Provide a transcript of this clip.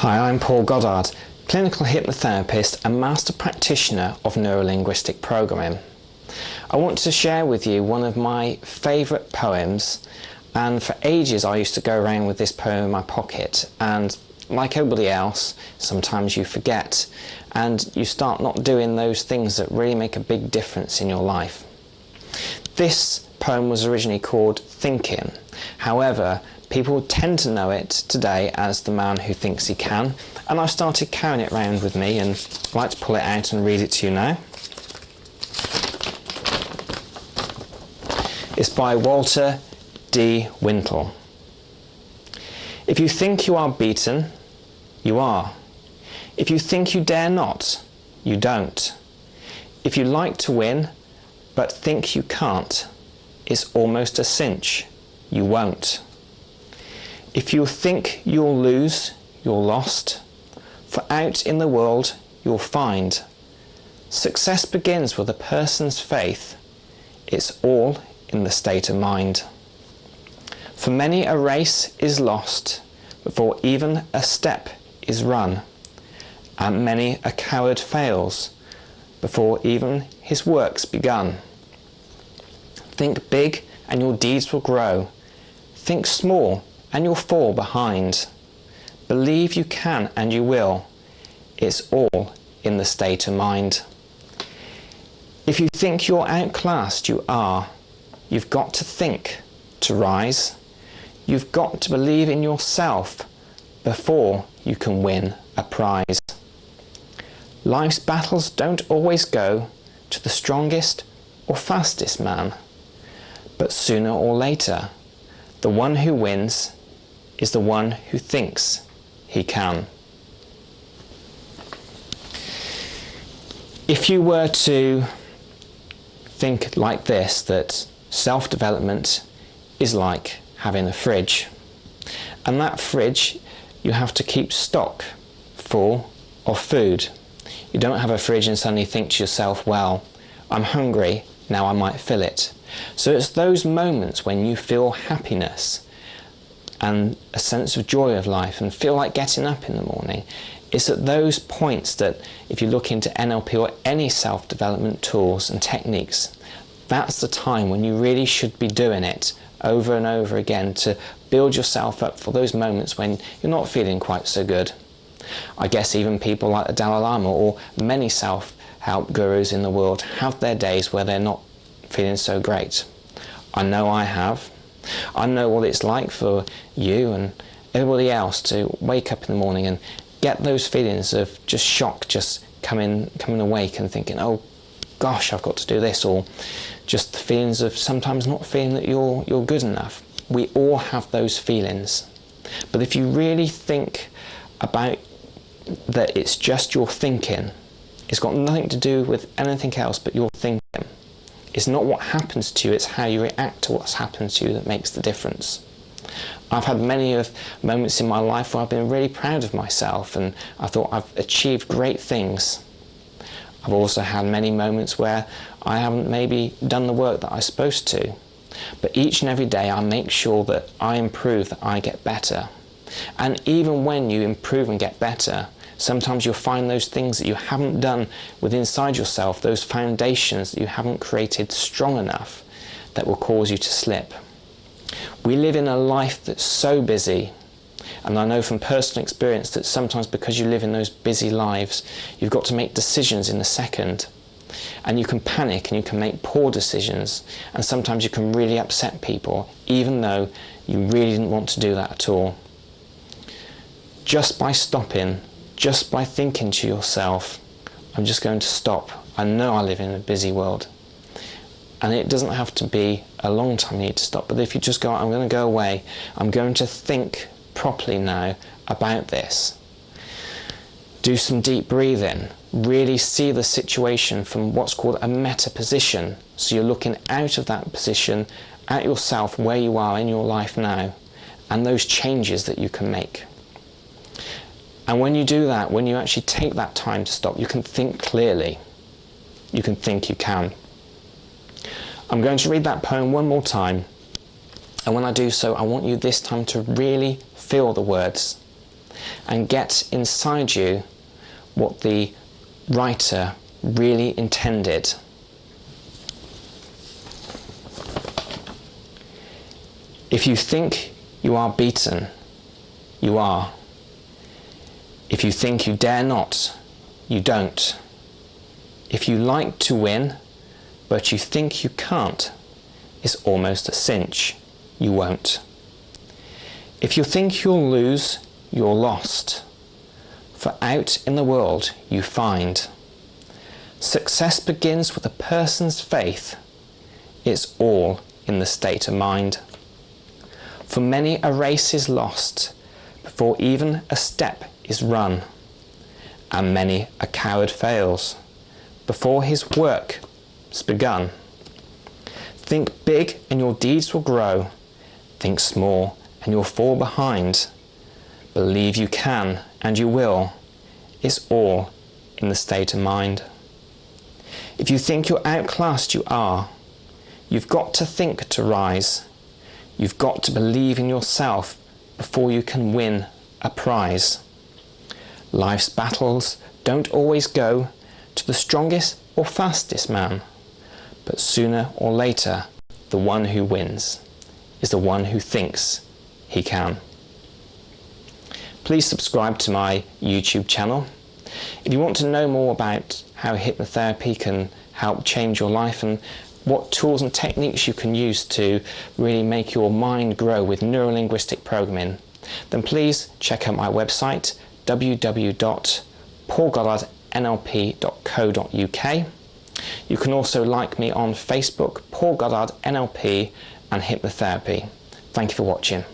Hi, I'm Paul Goddard, clinical hypnotherapist and master practitioner of neurolinguistic programming. I want to share with you one of my favourite poems, and for ages I used to go around with this poem in my pocket, and like everybody else, sometimes you forget and you start not doing those things that really make a big difference in your life. This poem was originally called Thinking. However, people tend to know it today as The Man Who Thinks He Can, and I've started carrying it around with me, and I'd like to pull it out and read it to you now. It's by Walter D Wintle. If you think you are beaten, you are. If you think you dare not, you don't. If you like to win, but think you can't, it's almost a cinch, you won't. If you think you'll lose, you're lost, for out in the world you'll find success begins with a person's faith. It's all in the state of mind. For many a race is lost before even a step is run, and many a coward fails before even his work's begun. Think big and your deeds will grow. Think small and you'll fall behind. Believe you can and you will. It's all in the state of mind. If you think you're outclassed, you are. You've got to think to rise. You've got to believe in yourself before you can win a prize. Life's battles don't always go to the strongest or fastest man, but sooner or later, the one who wins is the one who thinks he can. If you were to think like this, that self-development is like having a fridge, and that fridge you have to keep stock full of food. You don't have a fridge and suddenly think to yourself, well, I'm hungry, now I might fill it. So it's those moments when you feel happiness and a sense of joy of life and feel like getting up in the morning. It's at those points that, if you look into NLP or any self-development tools and techniques, that's the time when you really should be doing it over and over again to build yourself up for those moments when you're not feeling quite so good. I guess even people like the Dalai Lama or many self-help gurus in the world have their days where they're not feeling so great. I know I have. I know what it's like for you and everybody else to wake up in the morning and get those feelings of just shock, just coming awake and thinking, oh gosh, I've got to do this, or just the feelings of sometimes not feeling that you're good enough. We all have those feelings. But if you really think about that it's just your thinking, it's got nothing to do with anything else but your thinking. It's not what happens to you, it's how you react to what's happened to you that makes the difference. I've had many of moments in my life where I've been really proud of myself and I thought I've achieved great things. I've also had many moments where I haven't maybe done the work that I'm supposed to. But each and every day I make sure that I improve, that I get better. And even when you improve and get better, sometimes you'll find those things that you haven't done within inside yourself, those foundations that you haven't created strong enough, that will cause you to slip. We live in a life that's so busy, and I know from personal experience that sometimes because you live in those busy lives, you've got to make decisions in a second, and you can panic and you can make poor decisions, and sometimes you can really upset people, even though you really didn't want to do that at all. Just by stopping, just by thinking to yourself, I'm just going to stop. I know I live in a busy world. And it doesn't have to be a long time you need to stop, but if you just go, I'm going to go away, I'm going to think properly now about this. Do some deep breathing. Really see the situation from what's called a meta position. So you're looking out of that position, at yourself, where you are in your life now, and those changes that you can make. And when you do that, when you actually take that time to stop, you can think clearly. You can think you can. I'm going to read that poem one more time, and when I do so, I want you this time to really feel the words. and get inside you what the writer really intended. If you think you are beaten, you are. If you think you dare not, you don't. If you like to win, but you think you can't, it's almost a cinch, you won't. If you think you'll lose, you're lost. For out in the world you find success begins with a person's faith. It's all in the state of mind. For many a race is lost before even a step is run, and many a coward fails before his work's begun. Think big and your deeds will grow. Think small and you'll fall behind. Believe you can and you will. It's all in the state of mind. If you think you're outclassed, you are. You've got to think to rise. You've got to believe in yourself before you can win a prize. Life's battles don't always go to the strongest or fastest man, but sooner or later, the one who wins is the one who thinks he can. Please subscribe to my YouTube channel. If you want to know more about how hypnotherapy can help change your life and what tools and techniques you can use to really make your mind grow with neurolinguistic programming, then please check out my website www.paulgoddardnlp.co.uk. You can also like me on Facebook, Paul Goddard NLP and Hypnotherapy. Thank you for watching.